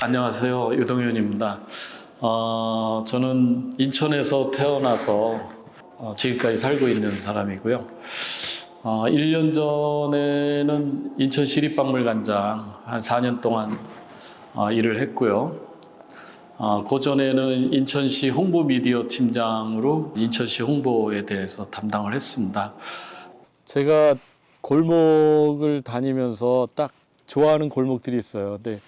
안녕하세요. 유동현입니다. 저는 인천에서 태어나서 지금까지 살고 있는 사람이고요. 1년 전에는 인천 시립박물관장 한 4년 동안 일을 했고요. 그 전에는 인천시 홍보 미디어 팀장으로 인천시 홍보에 대해서 담당을 했습니다. 제가 골목을 다니면서 딱 좋아하는 골목들이 있어요. 근데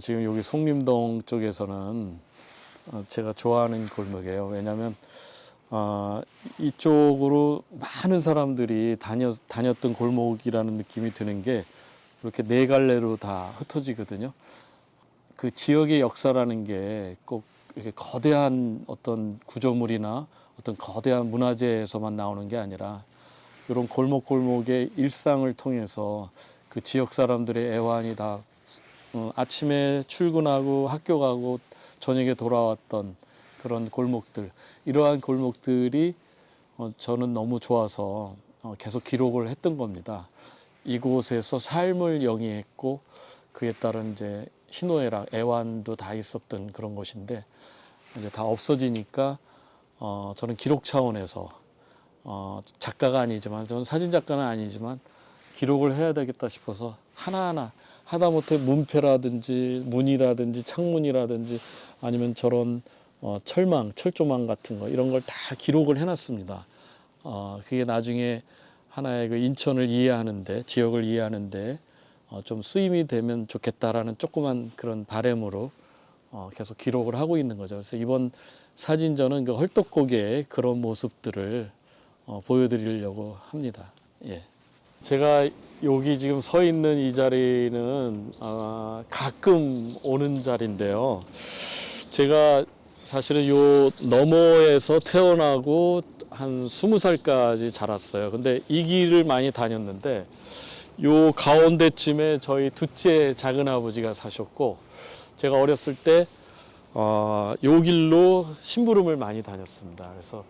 지금 여기 송림동 쪽에서는 제가 좋아하는 골목이에요. 왜냐하면 이쪽으로 많은 사람들이 다녔던 골목이라는 느낌이 드는 게 이렇게 네 갈래로 다 흩어지거든요. 그 지역의 역사라는 게 꼭 이렇게 거대한 어떤 구조물이나 어떤 거대한 문화재에서만 나오는 게 아니라 이런 골목골목의 일상을 통해서 그 지역 사람들의 애환이 다 아침에 출근하고 학교 가고 저녁에 돌아왔던 그런 골목들, 이러한 골목들이 저는 너무 좋아서 계속 기록을 했던 겁니다. 이곳에서 삶을 영위했고 그에 따른 이제 희노애락, 애환도 다 있었던 그런 곳인데 이제 다 없어지니까 저는 기록 차원에서 작가가 아니지만, 저는 사진 작가는 아니지만 기록을 해야 되겠다 싶어서 하나하나, 하다못해 문패라든지 문이라든지 창문이라든지 아니면 저런 철조망 같은 거, 이런 걸 다 기록을 해놨습니다. 그게 나중에 하나의 그 인천을 이해하는데, 지역을 이해하는데 좀 쓰임이 되면 좋겠다라는 조그만 그런 바람으로 계속 기록을 하고 있는 거죠. 그래서 이번 사진전은 그 헐떡고개의 그런 모습들을 보여드리려고 합니다. 예. 제가 여기 지금 서 있는 이 자리는 가끔 오는 자리인데요. 제가 사실은 요 너머에서 태어나고 한 20살까지 자랐어요. 근데 이 길을 많이 다녔는데 요 가운데쯤에 저희 둘째 작은아버지가 사셨고, 제가 어렸을 때 요 길로 심부름을 많이 다녔습니다. 그래서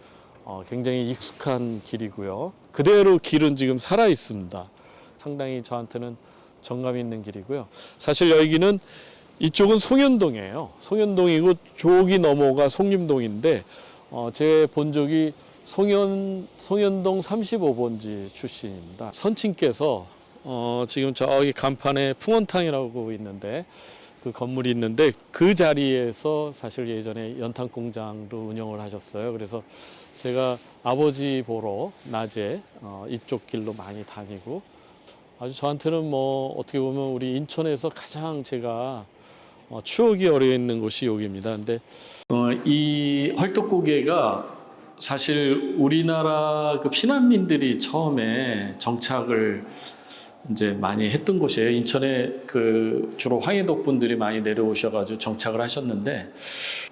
굉장히 익숙한 길이고요. 그대로 길은 지금 살아 있습니다. 상당히 저한테는 정감 있는 길이고요. 사실 여기는, 이쪽은 송현동이에요. 송현동이고 저기 넘어가 송림동인데 제 본적이 송현동 35번지 출신입니다. 선친께서 지금 저기 간판에 풍원탕이라고 있는데, 그 건물이 있는데 그 자리에서 사실 예전에 연탄 공장도 운영을 하셨어요. 그래서 제가 아버지 보러 낮에 이쪽 길로 많이 다니고, 아주 저한테는 뭐 어떻게 보면 우리 인천에서 가장 제가 추억이 어려 있는 곳이 여기입니다. 근데 이 헐떡고개가 사실 우리나라 그 피난민들이 처음에 정착을 이제 많이 했던 곳이에요. 인천에 그 주로 황해도 분들이 많이 내려오셔가지고 정착을 하셨는데,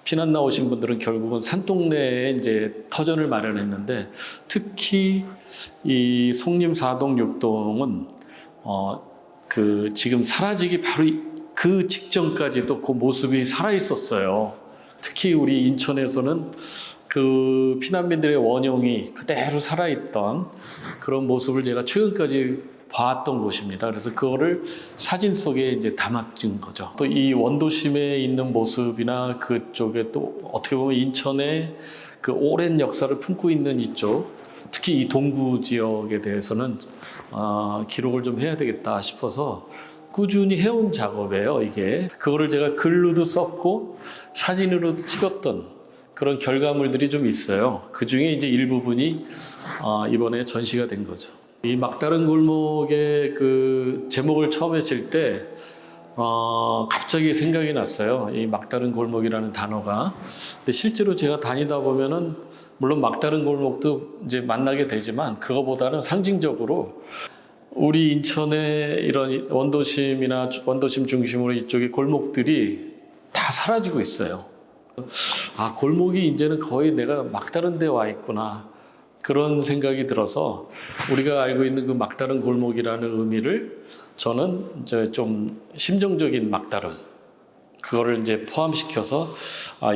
피난 나오신 분들은 결국은 산동네에 이제 터전을 마련했는데, 특히 이 송림 4동 6동은 그 지금 사라지기 바로 그 직전까지도 그 모습이 살아 있었어요. 특히 우리 인천에서는 그 피난민들의 원형이 그대로 살아있던 그런 모습을 제가 최근까지 봤던 곳입니다. 그래서 그거를 사진 속에 이제 담아진 거죠. 또 이 원도심에 있는 모습이나 그쪽에 또 어떻게 보면 인천의 그 오랜 역사를 품고 있는 이쪽, 특히 이 동구 지역에 대해서는 기록을 좀 해야 되겠다 싶어서 꾸준히 해온 작업이에요, 이게. 그거를 제가 글로도 썼고 사진으로도 찍었던 그런 결과물들이 좀 있어요. 그 중에 이제 일부분이 이번에 전시가 된 거죠. 이 막다른 골목의 그 제목을 처음에 칠 때 갑자기 생각이 났어요. 이 막다른 골목이라는 단어가. 근데 실제로 제가 다니다 보면은 물론 막다른 골목도 이제 만나게 되지만, 그거보다는 상징적으로 우리 인천의 이런 원도심이나 원도심 중심으로 이쪽의 골목들이 다 사라지고 있어요. 골목이 이제는 거의 내가 막다른 데 와 있구나, 그런 생각이 들어서 우리가 알고 있는 그 막다른 골목이라는 의미를 저는 이제 좀 심정적인 막다름, 그거를 이제 포함시켜서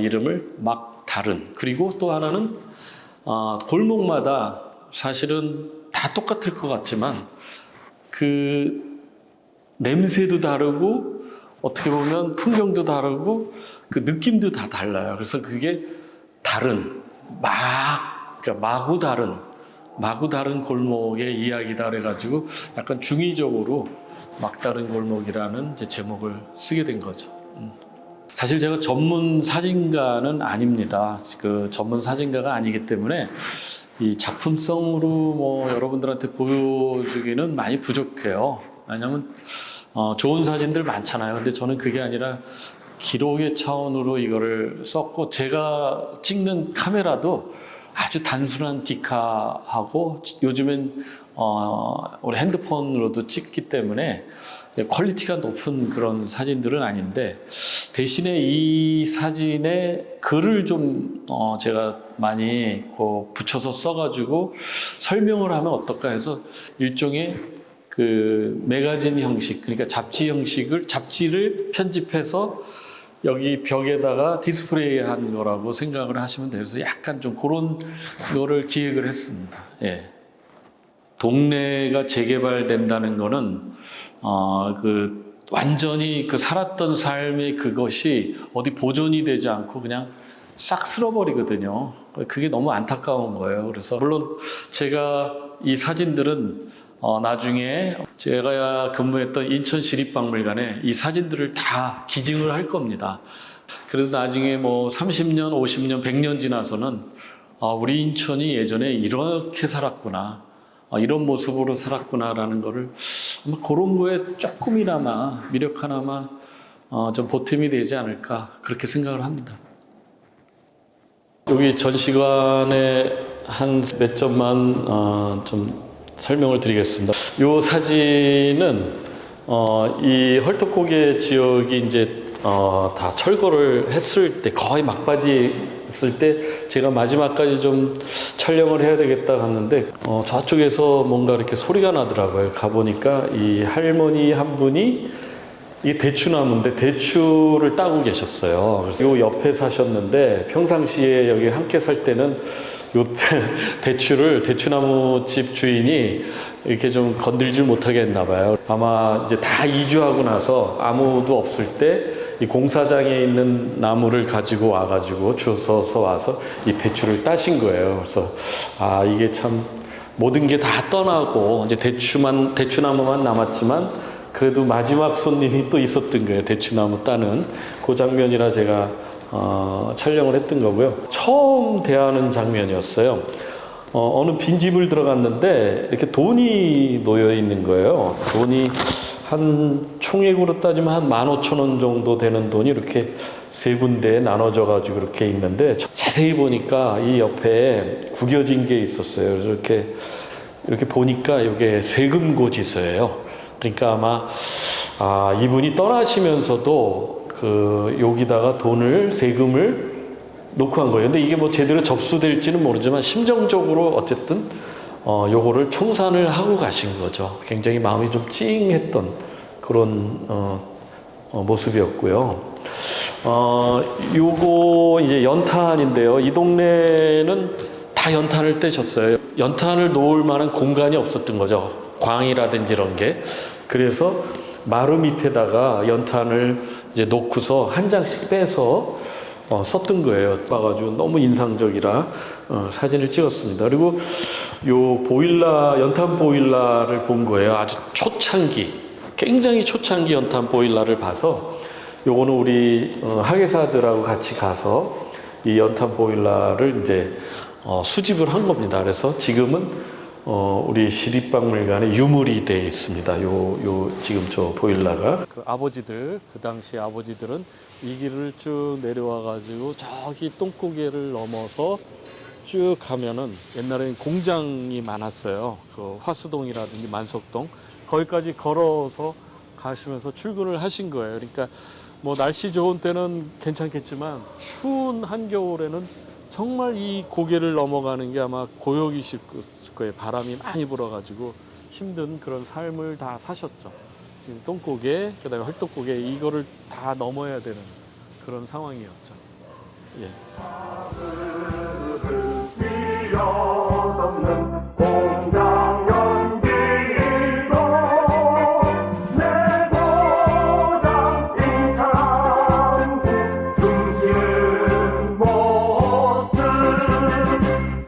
이름을 막다른. 그리고 또 하나는 골목마다 사실은 다 똑같을 것 같지만 그 냄새도 다르고 어떻게 보면 풍경도 다르고 그 느낌도 다 달라요. 그래서 그게 다른 그러니까 마구 다른 골목의 이야기다 그래가지고 약간 중의적으로 막다른 골목이라는 이제 제목을 쓰게 된 거죠. 사실 제가 전문 사진가는 아닙니다. 그 전문 사진가가 아니기 때문에 이 작품성으로 뭐 여러분들한테 보여주기는 많이 부족해요. 왜냐하면 좋은 사진들 많잖아요. 근데 저는 그게 아니라 기록의 차원으로 이거를 썼고, 제가 찍는 카메라도 아주 단순한 디카하고 요즘엔 우리 핸드폰으로도 찍기 때문에 퀄리티가 높은 그런 사진들은 아닌데, 대신에 이 사진에 글을 좀 제가 많이 붙여서 써가지고 설명을 하면 어떨까 해서 일종의 그 매거진 형식, 그러니까 잡지를 편집해서 여기 벽에다가 디스플레이한 거라고 생각을 하시면 돼요. 그래서 약간 좀 그런 거를 기획을 했습니다. 예. 동네가 재개발된다는 거는 그 완전히 그 살았던 삶의 그것이 어디 보존이 되지 않고 그냥 싹 쓸어버리거든요. 그게 너무 안타까운 거예요. 그래서 물론 제가 이 사진들은 나중에 제가 근무했던 인천시립박물관에 이 사진들을 다 기증을 할 겁니다. 그래도 나중에 뭐 30년, 50년, 100년 지나서는 우리 인천이 예전에 이렇게 살았구나, 이런 모습으로 살았구나라는 거를 아마 그런 거에 조금이나마 미력 하나마 좀 보탬이 되지 않을까, 그렇게 생각을 합니다. 여기 전시관에 한 몇 점만 좀 설명을 드리겠습니다. 이 사진은 이 헐떡고개 지역이 이제 다 철거를 했을 때, 거의 막바지 있을 때 제가 마지막까지 좀 촬영을 해야 되겠다 갔는데 저쪽에서 뭔가 이렇게 소리가 나더라고요. 가보니까 이 할머니 한 분이, 이게 대추나무인데 대추를 따고 계셨어요. 그래서 요 옆에 사셨는데 평상시에 여기 함께 살 때는 요 대추나무 집 주인이 이렇게 좀 건들질 못하게 했나 봐요. 아마 이제 다 이주하고 나서 아무도 없을 때 이 공사장에 있는 나무를 가지고 와가지고 주워서 와서 이 대추를 따신 거예요. 그래서 이게 참 모든 게 다 떠나고 이제 대추나무만 남았지만 그래도 마지막 손님이 또 있었던 거예요. 대추나무 따는 그 장면이라 제가 촬영을 했던 거고요. 처음 대하는 장면이었어요. 어느 빈집을 들어갔는데 이렇게 돈이 놓여 있는 거예요. 돈이 한 총액으로 따지면 한 15,000원 정도 되는 돈이 이렇게 세 군데에 나눠져 가지고 이렇게 있는데, 자세히 보니까 이 옆에 구겨진 게 있었어요. 그래서 이렇게 보니까 이게 세금 고지서예요. 그러니까 아마 이분이 떠나시면서도 여기다가 세금을 놓고 한 거예요. 근데 이게 뭐 제대로 접수될지는 모르지만 심정적으로 어쨌든 요거를 청산을 하고 가신 거죠. 굉장히 마음이 좀 찡했던 그런 모습이었고요. 요거 이제 연탄인데요. 이 동네는 다 연탄을 떼셨어요. 연탄을 놓을 만한 공간이 없었던 거죠. 광이라든지 이런 게. 그래서 마루 밑에다가 연탄을 이제 놓고서 한 장씩 빼서 썼던 거예요. 봐가지고 너무 인상적이라 사진을 찍었습니다. 그리고 요 연탄 보일러를 본 거예요. 아주 굉장히 초창기 연탄 보일러를 봐서, 요거는 우리 학예사들하고 같이 가서 이 연탄 보일러를 이제 수집을 한 겁니다. 그래서 지금은 우리 시립박물관에 유물이 되어 있습니다. 지금 저 보일러가. 그 당시 아버지들은 이 길을 쭉 내려와 가지고 저기 똥고개를 넘어서 쭉 가면은 옛날에는 공장이 많았어요. 그 화수동이라든지 만석동, 거기까지 걸어서 가시면서 출근을 하신 거예요. 그러니까 뭐 날씨 좋은 때는 괜찮겠지만 추운 한겨울에는 정말 이 고개를 넘어가는 게 아마 고역이실 거예요. 바람이 많이 불어가지고 힘든 그런 삶을 다 사셨죠. 지금 똥고개, 그다음에 헐떡고개, 이거를 다 넘어야 되는 그런 상황이었죠. 예.